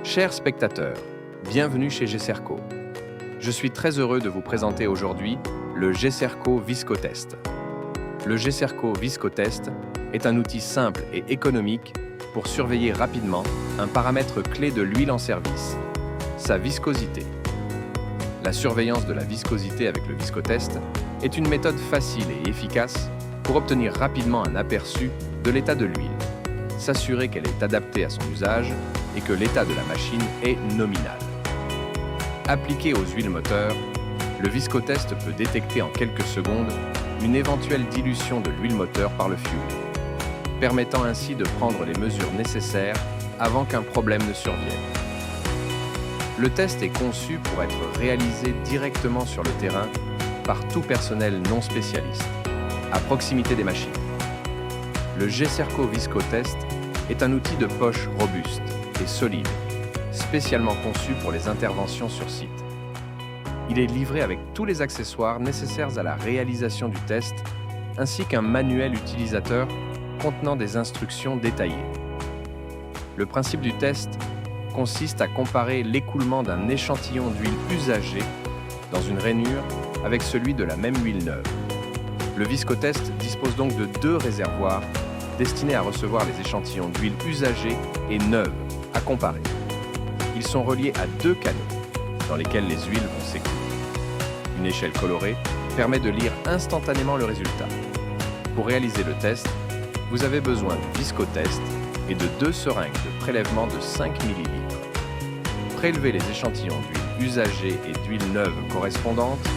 Chers spectateurs, bienvenue chez GESERCO. Je suis très heureux de vous présenter aujourd'hui le GESERCO Viscotest. Le GESERCO Viscotest est un outil simple et économique pour surveiller rapidement un paramètre clé de l'huile en service, sa viscosité. La surveillance de la viscosité avec le Viscotest est une méthode facile et efficace pour obtenir rapidement un aperçu de l'état de l'huile, s'assurer qu'elle est adaptée à son usage et que l'état de la machine est nominal. Appliqué aux huiles moteurs, le Viscotest peut détecter en quelques secondes une éventuelle dilution de l'huile moteur par le fuel, permettant ainsi de prendre les mesures nécessaires avant qu'un problème ne survienne. Le test est conçu pour être réalisé directement sur le terrain par tout personnel non spécialiste, à proximité des machines. Le GESERCO Viscotest est un outil de poche robuste et solide, spécialement conçu pour les interventions sur site. Il est livré avec tous les accessoires nécessaires à la réalisation du test, ainsi qu'un manuel utilisateur contenant des instructions détaillées. Le principe du test consiste à comparer l'écoulement d'un échantillon d'huile usagée dans une rainure avec celui de la même huile neuve. Le Viscotest dispose donc de deux réservoirs destinés à recevoir les échantillons d'huile usagée et neuve à comparer. Ils sont reliés à deux canaux dans lesquels les huiles vont s'écouler. Une échelle colorée permet de lire instantanément le résultat. Pour réaliser le test, vous avez besoin du Viscotest et de deux seringues de prélèvement de 5 ml. Prélevez les échantillons d'huile usagée et d'huile neuve correspondantes,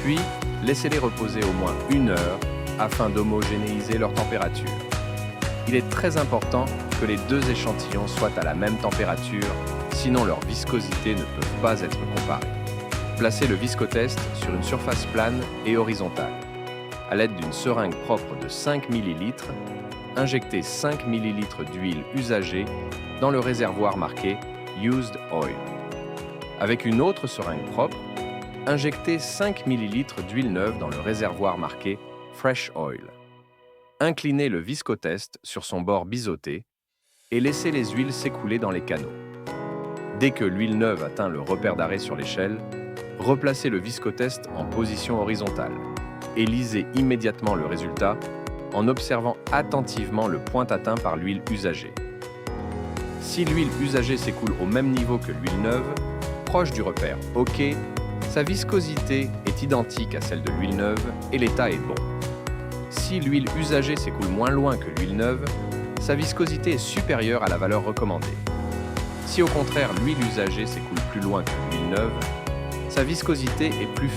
puis laissez-les reposer au moins 1 heure afin d'homogénéiser leur température. Il est très important que les deux échantillons soient à la même température, sinon leur viscosité ne peut pas être comparée. Placez le Viscotest sur une surface plane et horizontale. À l'aide d'une seringue propre de 5 ml, injectez 5 ml d'huile usagée dans le réservoir marqué Used Oil. Avec une autre seringue propre, injectez 5 ml d'huile neuve dans le réservoir marqué Fresh Oil. Inclinez le Viscotest sur son bord biseauté et laissez les huiles s'écouler dans les canaux. Dès que l'huile neuve atteint le repère d'arrêt sur l'échelle, replacez le Viscotest en position horizontale et lisez immédiatement le résultat en observant attentivement le point atteint par l'huile usagée. Si l'huile usagée s'écoule au même niveau que l'huile neuve, proche du repère OK, sa viscosité est identique à celle de l'huile neuve et l'état est bon. Si l'huile usagée s'écoule moins loin que l'huile neuve, sa viscosité est supérieure à la valeur recommandée. Si au contraire l'huile usagée s'écoule plus loin que l'huile neuve, sa viscosité est plus